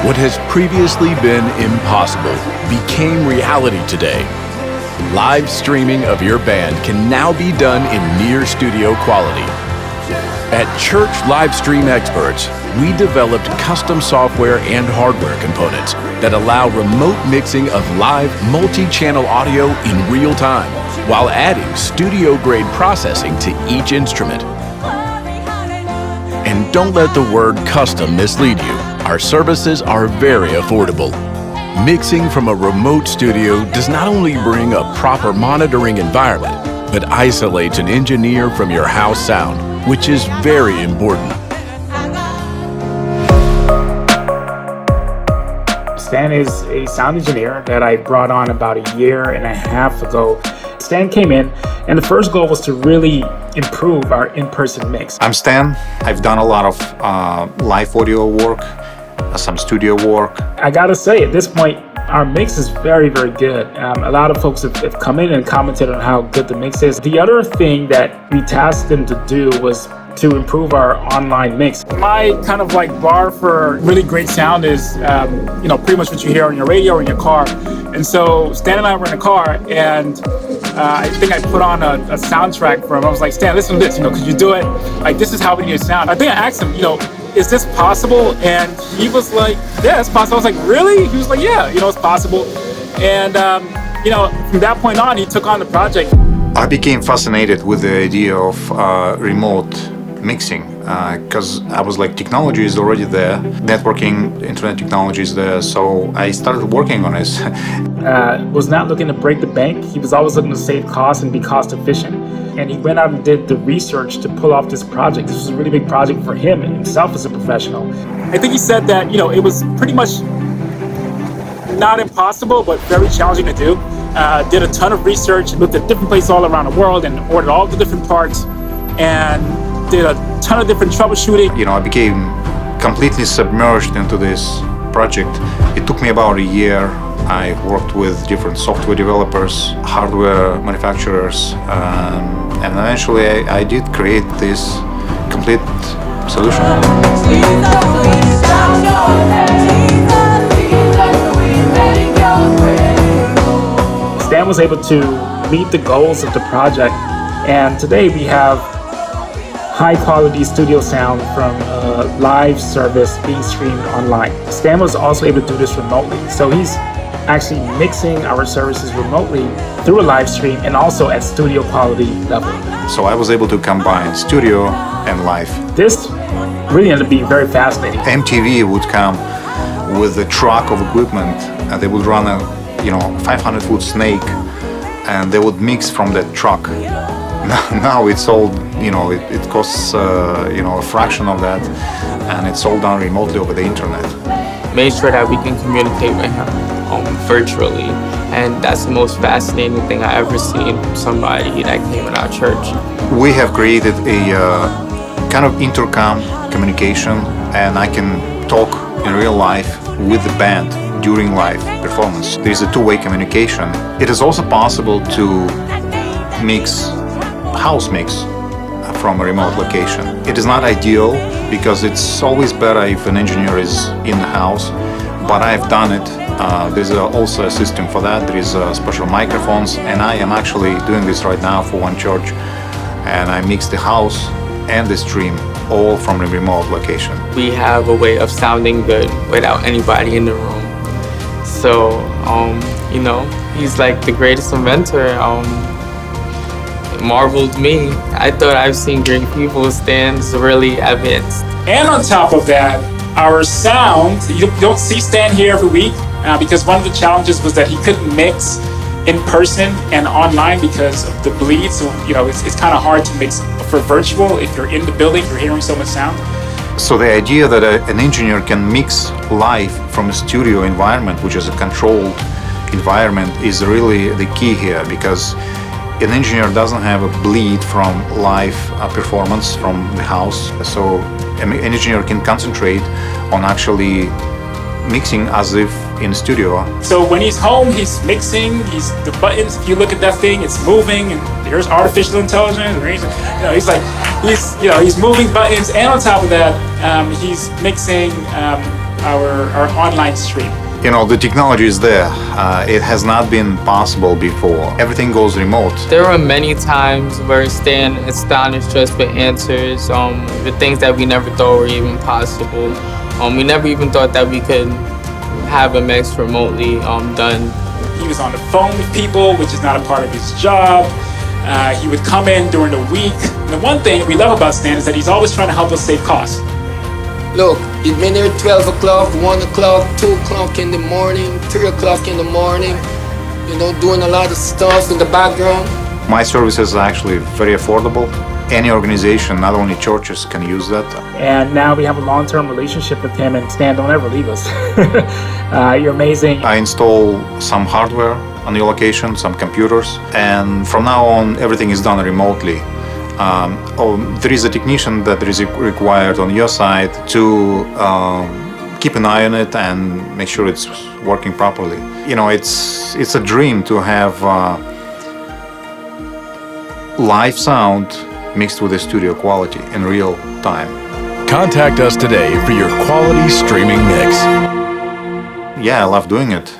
What has previously been impossible became reality today. Live streaming of your band can now be done in near studio quality. At Church Livestream Experts, we developed custom software and hardware components that allow remote mixing of live multi-channel audio in real time, while adding studio-grade processing to each instrument. And don't let the word custom mislead you. Our services are very affordable. Mixing from a remote studio does not only bring a proper monitoring environment, but isolates an engineer from your house sound, which is very important. Stan is a sound engineer that I brought on about a year and a half ago. Stan came in, and the first goal was to really improve our in-person mix. I'm Stan. I've done a lot of live audio work, some studio work. I gotta say, at this point, our mix is very, very good. A lot of folks have come in and commented on how good the mix is. The other thing that we tasked them to do was to improve our online mix. My kind of like bar for really great sound is, pretty much what you hear on your radio or in your car. And so Stan and I were in the car, and I think I put on a soundtrack for him. I was like, Stan, listen to this, could you do it? Like, this is how we need to sound. I think I asked him, is this possible? And he was like, yeah, it's possible. I was like, really? He was like, yeah, it's possible. And, from that point on, he took on the project. I became fascinated with the idea of remote mixing because I was like, technology is already there, networking, internet technology is there, so I started working on this. Was not looking to break the bank. He was always looking to save costs and be cost efficient. And he went out and did the research to pull off this project. This was a really big project for him and himself as a professional. I think he said that, it was pretty much not impossible, but very challenging to do. Did a ton of research, looked at different places all around the world and ordered all the different parts and did a ton of different troubleshooting. I became completely submerged into this project. It took me about a year. I worked with different software developers, hardware manufacturers, and eventually I did create this complete solution. Stan was able to meet the goals of the project, and today we have high-quality studio sound from a live service being streamed online. Stan was also able to do this remotely, so he's actually mixing our services remotely through a live stream and also at studio quality level. So I was able to combine studio and live. This really ended up being very fascinating. MTV would come with a truck of equipment, and they would run a 500-foot snake, and they would mix from that truck. Now it's all, it costs, a fraction of that, and it's all done remotely over the internet. Made sure that we can communicate with him virtually, and that's the most fascinating thing I ever seen from somebody that came in our church. We have created a kind of intercom communication, and I can talk in real life with the band during live performance. There's a two-way communication. It is also possible to mix house mix from a remote location. It is not ideal because it's always better if an engineer is in the house, but I've done it. There's also a system for that. There is special microphones, and I am actually doing this right now for one church, and I mix the house and the stream all from a remote location. We have a way of sounding good without anybody in the room. So, he's like the greatest inventor. It marveled me. I thought I've seen great people. Stan's really advanced. And on top of that, our sound, you don't see Stan here every week because one of the challenges was that he couldn't mix in person and online because of the bleed. So, it's kind of hard to mix for virtual. If you're in the building, you're hearing so much sound. So the idea that an engineer can mix live from a studio environment, which is a controlled environment, is really the key here, because an engineer doesn't have a bleed from live performance from the house. So an engineer can concentrate on actually mixing as if in studio. So when he's home, he's mixing, the buttons, if you look at that thing, it's moving, and there's artificial intelligence. He's moving buttons, and on top of that, he's mixing our online stream. You know, the technology is there. It has not been possible before. Everything goes remote. There were many times where Stan astonished us with answers, with things that we never thought were even possible. We never even thought that we could have a mix remotely done. He was on the phone with people, which is not a part of his job. He would come in during the week. And the one thing we love about Stan is that he's always trying to help us save costs. Look, he's been there 12 o'clock, 1 o'clock, 2 o'clock in the morning, 3 o'clock in the morning, you know, doing a lot of stuff in the background. My services are actually very affordable. Any organization, not only churches, can use that. And now we have a long-term relationship with him, and Stan, don't ever leave us. You're amazing. I install some hardware on your location, some computers, and from now on, everything is done remotely. There is a technician that is required on your side to keep an eye on it and make sure it's working properly. You know, it's a dream to have live sound mixed with the studio quality in real time. Contact us today for your quality streaming mix. Yeah, I love doing it.